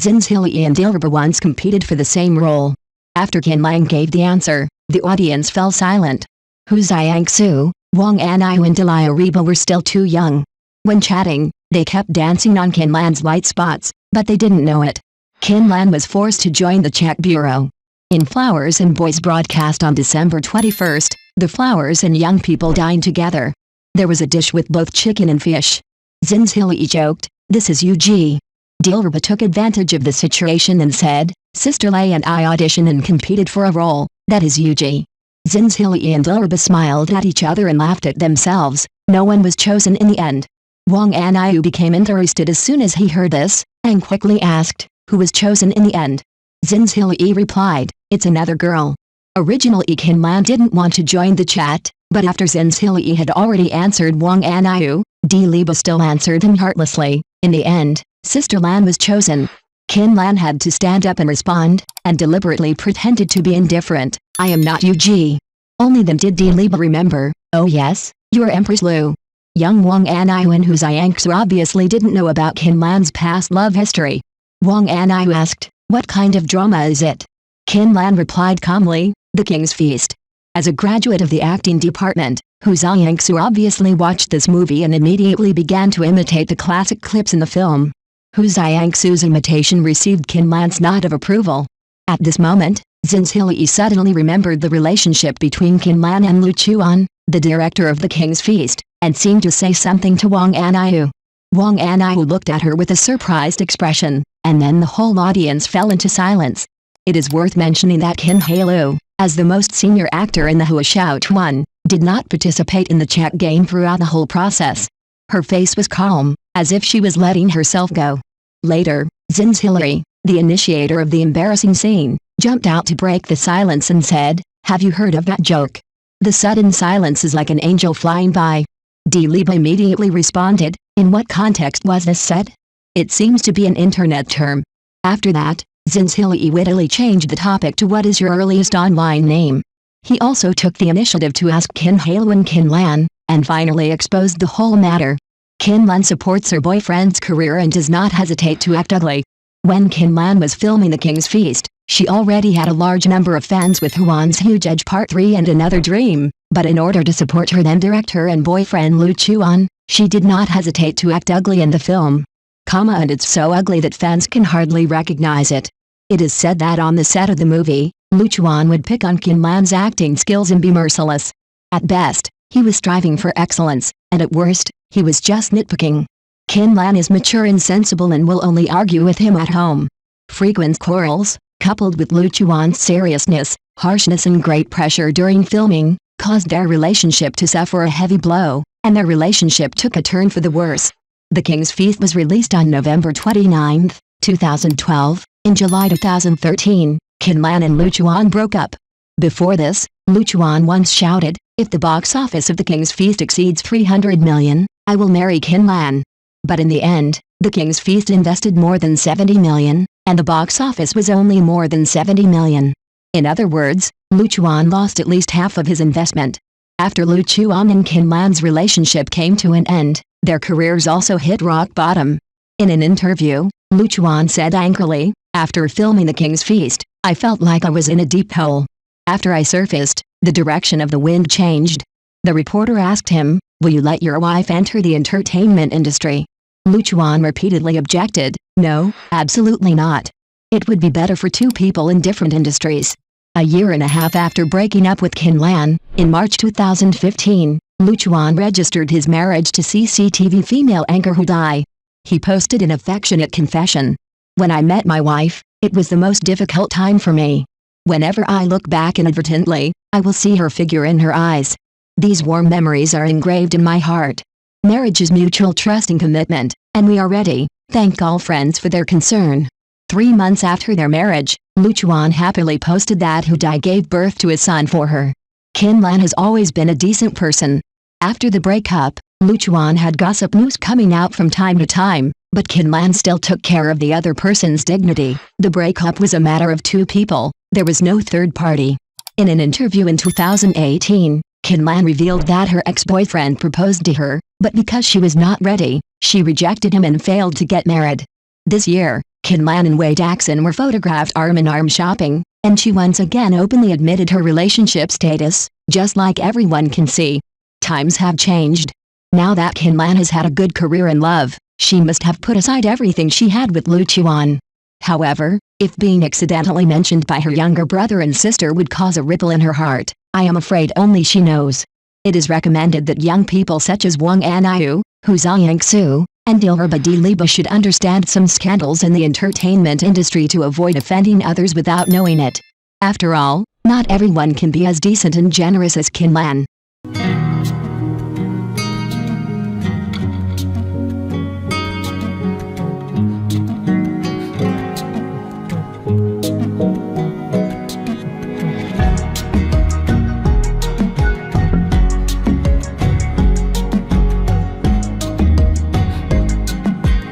Xin Zhilei and Dilraba once competed for the same role. After Qin Lan gave the answer, the audience fell silent. Hu Xiangsu, Wang Aniu and Dilireba were still too young. When chatting, they kept dancing on Qin Lan's white spots, but they didn't know it. Qin Lan was forced to join the check bureau. In Flowers and Boys broadcast on December 21st, the Flowers and young people dined together. There was a dish with both chicken and fish. Xin Zhilei joked, "This is UG." Dilraba took advantage of the situation and said, "Sister Lei and I auditioned and competed for a role, that is UG." Xin Zhilei and Dilraba smiled at each other and laughed at themselves. No one was chosen in the end. Wang Aniu became interested as soon as he heard this, and quickly asked, "Who was chosen in the end?" Xin Zhilei replied, "It's another girl." Originally Qin Lan didn't want to join the chat, but after Xin Zhilei had already answered Wang Aniu, Dilireba still answered him heartlessly. In the end, Sister Lan was chosen. Qin Lan had to stand up and respond, and deliberately pretended to be indifferent. "I am not UG." Only then did Dilireba remember, "Oh yes, you're Empress Lu." Young Wang Aniu and Hu Xiangsu obviously didn't know about Qin Lan's past love history. Wang Aniu asked, "What kind of drama is it?" Qin Lan replied calmly, "The King's Feast." As a graduate of the acting department, Hu Xiangsu obviously watched this movie and immediately began to imitate the classic clips in the film. Hu Xiangsu's imitation received Qin Lan's nod of approval. At this moment, Xin Zhilei suddenly remembered the relationship between Qin Lan and Lu Chuan, the director of the King's Feast, and seemed to say something to Wang Aniu. Wang Aniu looked at her with a surprised expression, and then the whole audience fell into silence. It is worth mentioning that Qin Lu, as the most senior actor in the Hua Xiaochuan, did not participate in the check game throughout the whole process. Her face was calm, as if she was letting herself go. Later, Xin Zhilei, the initiator of the embarrassing scene, jumped out to break the silence and said, "Have you heard of that joke? The sudden silence is like an angel flying by." Dilireba immediately responded, "In what context was this said?" "It seems to be an internet term." After that, Xin Zhilei wittily changed the topic to "What is your earliest online name?" He also took the initiative to ask Qin Lu and Qin Lan, and finally exposed the whole matter. Qin Lan supports her boyfriend's career and does not hesitate to act ugly. When Qin Lan was filming The King's Feast, she already had a large number of fans with Huan's Huge Edge Part 3 and Another Dream, but in order to support her then director and boyfriend Lu Chuan, she did not hesitate to act ugly in the film. And it's so ugly that fans can hardly recognize it. It is said that on the set of the movie, Lu Chuan would pick on Qin Lan's acting skills and be merciless. At best, he was striving for excellence, and at worst, he was just nitpicking. Qin Lan is mature and sensible and will only argue with him at home. Frequent quarrels, coupled with Lu Chuan's seriousness, harshness and great pressure during filming, caused their relationship to suffer a heavy blow, and their relationship took a turn for the worse. The King's Feast was released on November 29, 2012. In July 2013, Qin Lan and Lu Chuan broke up. Before this, Lu Chuan once shouted, "If the box office of The King's Feast exceeds 300 million, I will marry Qin Lan." But in the end, The King's Feast invested more than 70 million, and the box office was only more than 70 million. In other words, Lu Chuan lost at least half of his investment. After Lu Chuan and Qin Lan's relationship came to an end, their careers also hit rock bottom. In an interview, Lu Chuan said angrily, "After filming The King's Feast, I felt like I was in a deep hole. After I surfaced, the direction of the wind changed." The reporter asked him, "Will you let your wife enter the entertainment industry?" Lu Chuan repeatedly objected, "No, absolutely not. It would be better for two people in different industries." A year and a half after breaking up with Qin Lan, in March 2015, Lu Chuan registered his marriage to CCTV female anchor Hu Dai. He posted an affectionate confession. "When I met my wife, it was the most difficult time for me. Whenever I look back inadvertently, I will see her figure in her eyes. These warm memories are engraved in my heart. Marriage is mutual trust and commitment, and we are ready. Thank all friends for their concern." 3 months after their marriage, Lu Chuan happily posted that Hu Dai gave birth to a son for her. Qin Lan has always been a decent person. After the breakup, Lu Chuan had gossip news coming out from time to time, but Qin Lan still took care of the other person's dignity. The breakup was a matter of two people, there was no third party. In an interview in 2018, Qin Lan revealed that her ex-boyfriend proposed to her, but because she was not ready, she rejected him and failed to get married. This year, Qin Lan and Wei Daxon were photographed arm-in-arm shopping, and she once again openly admitted her relationship status, just like everyone can see. Times have changed. Now that Qin Lan has had a good career in love, she must have put aside everything she had with Lu Chuan. However, if being accidentally mentioned by her younger brother and sister would cause a ripple in her heart, I am afraid only she knows. It is recommended that young people such as Wang Aniu, Hu Ziyangsu, and Dilireba should understand some scandals in the entertainment industry to avoid offending others without knowing it. After all, not everyone can be as decent and generous as Qin Lan.